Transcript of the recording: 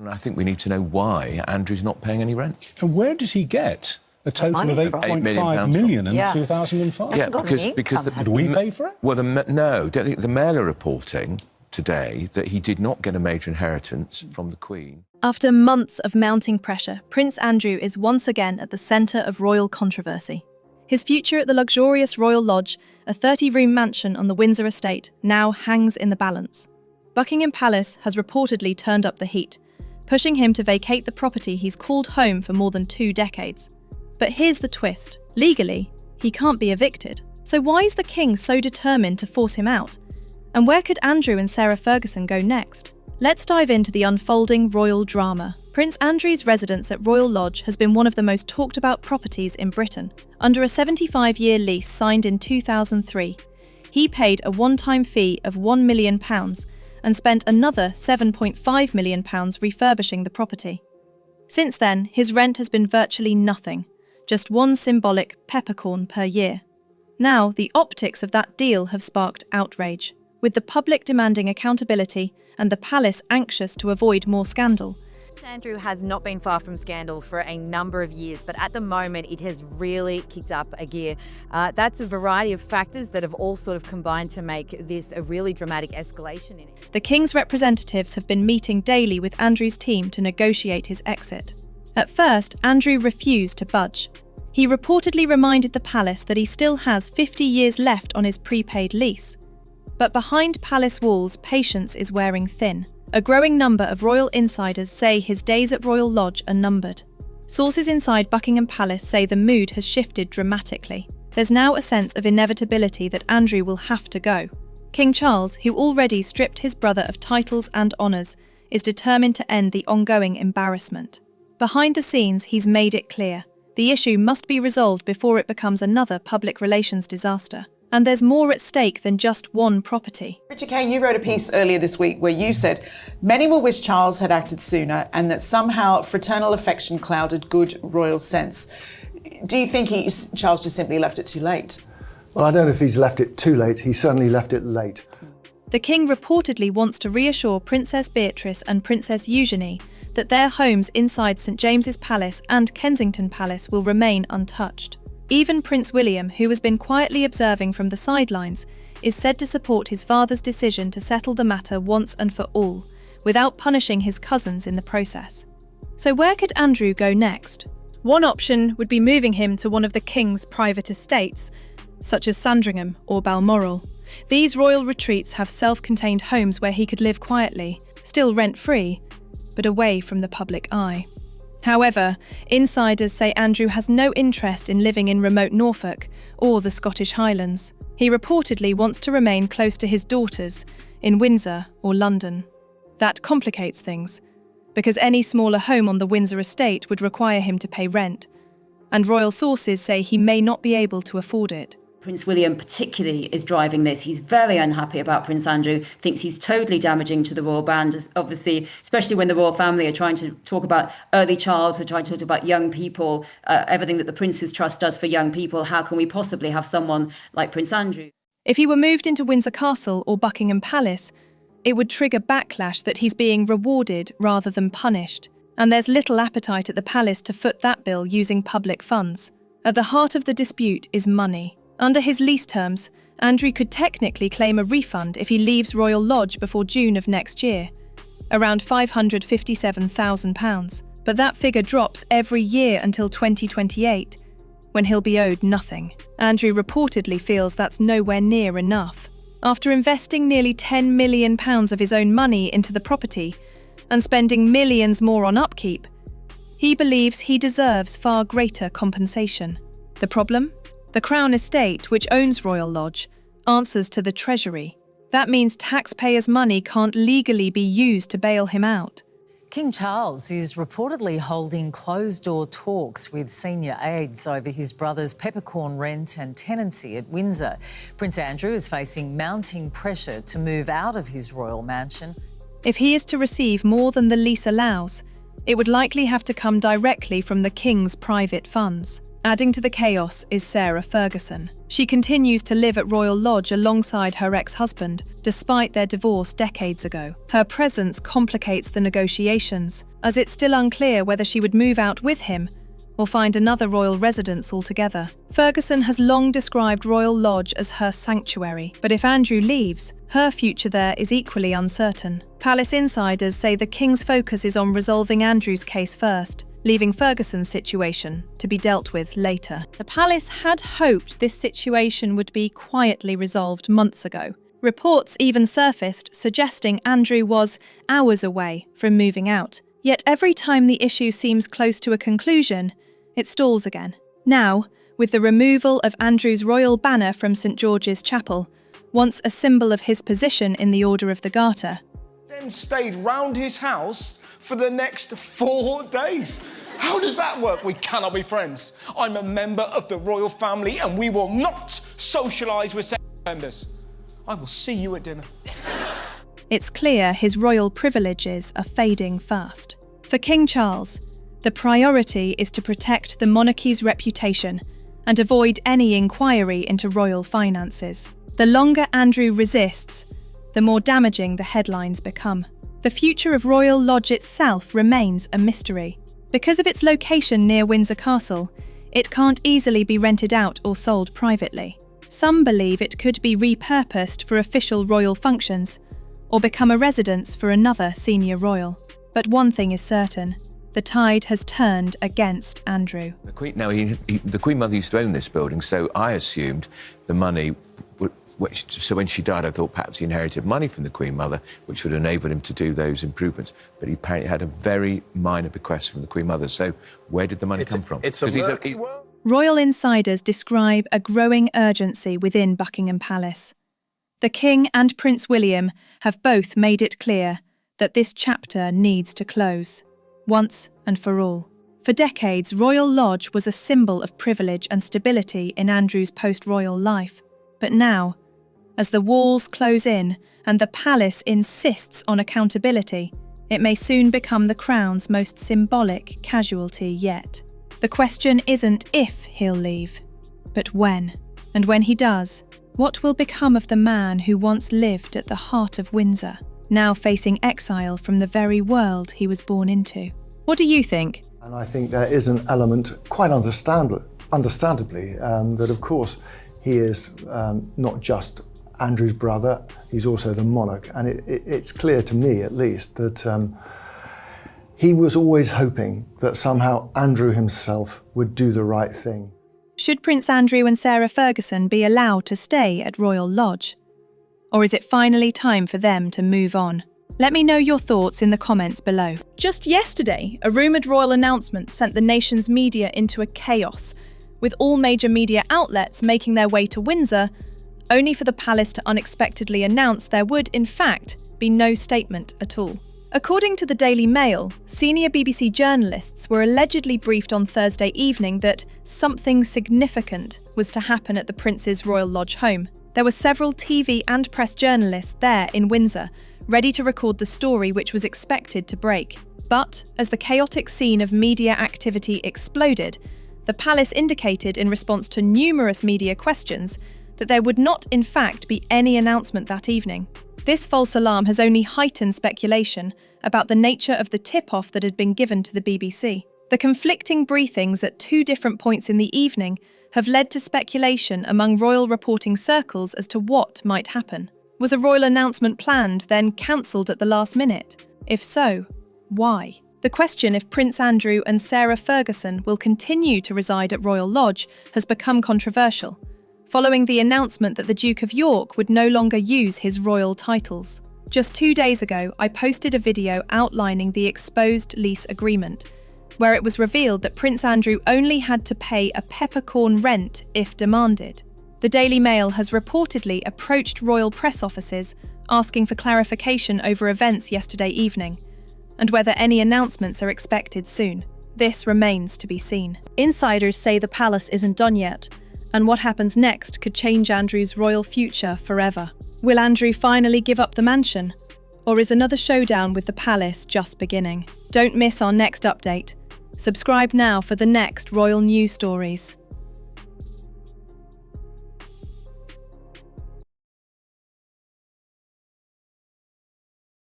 And I think we need to know why Andrew's not paying any rent. And where did he get a total of £8.5 million in 2005? Yeah, because did we pay for it? Well, no, don't think the Mail are reporting today that he did not get a major inheritance from the Queen. After months of mounting pressure, Prince Andrew is once again at the centre of royal controversy. His future at the luxurious Royal Lodge, a 30-room mansion on the Windsor estate, now hangs in the balance. Buckingham Palace has reportedly turned up the heat, pushing him to vacate the property he's called home for more than 2 decades. But here's the twist. Legally, he can't be evicted. So why is the king so determined to force him out? And where could Andrew and Sarah Ferguson go next? Let's dive into the unfolding royal drama. Prince Andrew's residence at Royal Lodge has been one of the most talked about properties in Britain. Under a 75-year lease signed in 2003, he paid a one-time fee of £1 million and spent another £7.5 million refurbishing the property. Since then, his rent has been virtually nothing, just one symbolic peppercorn per year. Now, the optics of that deal have sparked outrage, with the public demanding accountability and the palace anxious to avoid more scandal. Andrew has not been far from scandal for a number of years, but at the moment it has really kicked up a gear. That's a variety of factors that have all sort of combined to make this a really dramatic escalation in it. The King's representatives have been meeting daily with Andrew's team to negotiate his exit. At first, Andrew refused to budge. He reportedly reminded the palace that he still has 50 years left on his prepaid lease. But behind palace walls, patience is wearing thin. A growing number of royal insiders say his days at Royal Lodge are numbered. Sources inside Buckingham Palace say the mood has shifted dramatically. There's now a sense of inevitability that Andrew will have to go. King Charles, who already stripped his brother of titles and honours, is determined to end the ongoing embarrassment. Behind the scenes, he's made it clear. The issue must be resolved before it becomes another public relations disaster. And there's more at stake than just one property. Richard Kay, you wrote a piece earlier this week where you said many will wish Charles had acted sooner and that somehow fraternal affection clouded good royal sense. Do you think Charles just simply left it too late? Well, I don't know if he's left it too late. He certainly left it late. The king reportedly wants to reassure Princess Beatrice and Princess Eugenie that their homes inside St James's Palace and Kensington Palace will remain untouched. Even Prince William, who has been quietly observing from the sidelines, is said to support his father's decision to settle the matter once and for all, without punishing his cousins in the process. So where could Andrew go next? One option would be moving him to one of the king's private estates, such as Sandringham or Balmoral. These royal retreats have self-contained homes where he could live quietly, still rent-free, but away from the public eye. However, insiders say Andrew has no interest in living in remote Norfolk or the Scottish Highlands. He reportedly wants to remain close to his daughters in Windsor or London. That complicates things, because any smaller home on the Windsor estate would require him to pay rent, and royal sources say he may not be able to afford it. Prince William particularly is driving this. He's very unhappy about Prince Andrew, thinks he's totally damaging to the royal brand, obviously, especially when the royal family are trying to talk about early childhood, trying to talk about young people, everything that the Prince's Trust does for young people. How can we possibly have someone like Prince Andrew? If he were moved into Windsor Castle or Buckingham Palace, it would trigger backlash that he's being rewarded rather than punished. And there's little appetite at the palace to foot that bill using public funds. At the heart of the dispute is money. Under his lease terms, Andrew could technically claim a refund if he leaves Royal Lodge before June of next year, around £557,000. But that figure drops every year until 2028, when he'll be owed nothing. Andrew reportedly feels that's nowhere near enough. After investing nearly £10 million of his own money into the property and spending millions more on upkeep, he believes he deserves far greater compensation. The problem? The Crown Estate, which owns Royal Lodge, answers to the Treasury. That means taxpayers' money can't legally be used to bail him out. King Charles is reportedly holding closed-door talks with senior aides over his brother's peppercorn rent and tenancy at Windsor. Prince Andrew is facing mounting pressure to move out of his royal mansion. If he is to receive more than the lease allows, it would likely have to come directly from the King's private funds. Adding to the chaos is Sarah Ferguson. She continues to live at Royal Lodge alongside her ex-husband, despite their divorce decades ago. Her presence complicates the negotiations, as it's still unclear whether she would move out with him or find another royal residence altogether. Ferguson has long described Royal Lodge as her sanctuary, but if Andrew leaves, her future there is equally uncertain. Palace insiders say the King's focus is on resolving Andrew's case first, leaving Ferguson's situation to be dealt with later. The palace had hoped this situation would be quietly resolved months ago. Reports even surfaced suggesting Andrew was hours away from moving out. Yet every time the issue seems close to a conclusion, it stalls again. Now, with the removal of Andrew's royal banner from St George's Chapel, once a symbol of his position in the Order of the Garter, then stayed round his house for the next 4 days. How does that work? We cannot be friends. I'm a member of the royal family and we will not socialise with second members. I will see you at dinner. It's clear his royal privileges are fading fast. For King Charles, the priority is to protect the monarchy's reputation and avoid any inquiry into royal finances. The longer Andrew resists, the more damaging the headlines become. The future of Royal Lodge itself remains a mystery. Because of its location near Windsor Castle, it can't easily be rented out or sold privately. Some believe it could be repurposed for official royal functions or become a residence for another senior royal. But one thing is certain, the tide has turned against Andrew. The Queen Mother used to own this building, so I assumed the money so when she died, I thought perhaps he inherited money from the Queen Mother, which would enable him to do those improvements. But he apparently had a very minor bequest from the Queen Mother. So where did the money come from? It's a murky world. Royal insiders describe a growing urgency within Buckingham Palace. The King and Prince William have both made it clear that this chapter needs to close, once and for all. For decades, Royal Lodge was a symbol of privilege and stability in Andrew's post-royal life. But now, as the walls close in and the palace insists on accountability, it may soon become the Crown's most symbolic casualty yet. The question isn't if he'll leave, but when. And when he does, what will become of the man who once lived at the heart of Windsor, now facing exile from the very world he was born into? What do you think? And I think there is an element, quite understandably, that of course he is not just Andrew's brother, he's also the monarch. And it's clear to me, at least, that he was always hoping that somehow Andrew himself would do the right thing. Should Prince Andrew and Sarah Ferguson be allowed to stay at Royal Lodge? Or is it finally time for them to move on? Let me know your thoughts in the comments below. Just yesterday, a rumoured royal announcement sent the nation's media into a chaos, with all major media outlets making their way to Windsor, only for the palace to unexpectedly announce there would, in fact, be no statement at all. According to the Daily Mail, senior BBC journalists were allegedly briefed on Thursday evening that something significant was to happen at the Prince's Royal Lodge home. There were several TV and press journalists there in Windsor, ready to record the story which was expected to break. But as the chaotic scene of media activity exploded, the palace indicated in response to numerous media questions that there would not in fact be any announcement that evening. This false alarm has only heightened speculation about the nature of the tip-off that had been given to the BBC. The conflicting briefings at two different points in the evening have led to speculation among royal reporting circles as to what might happen. Was a royal announcement planned, then cancelled at the last minute? If so, why? The question if Prince Andrew and Sarah Ferguson will continue to reside at Royal Lodge has become controversial, following the announcement that the Duke of York would no longer use his royal titles. Just 2 days ago, I posted a video outlining the exposed lease agreement, where it was revealed that Prince Andrew only had to pay a peppercorn rent if demanded. The Daily Mail has reportedly approached royal press offices asking for clarification over events yesterday evening, and whether any announcements are expected soon. This remains to be seen. Insiders say the palace isn't done yet, and what happens next could change Andrew's royal future forever. Will Andrew finally give up the mansion? Or is another showdown with the palace just beginning? Don't miss our next update. Subscribe now for the next royal news stories.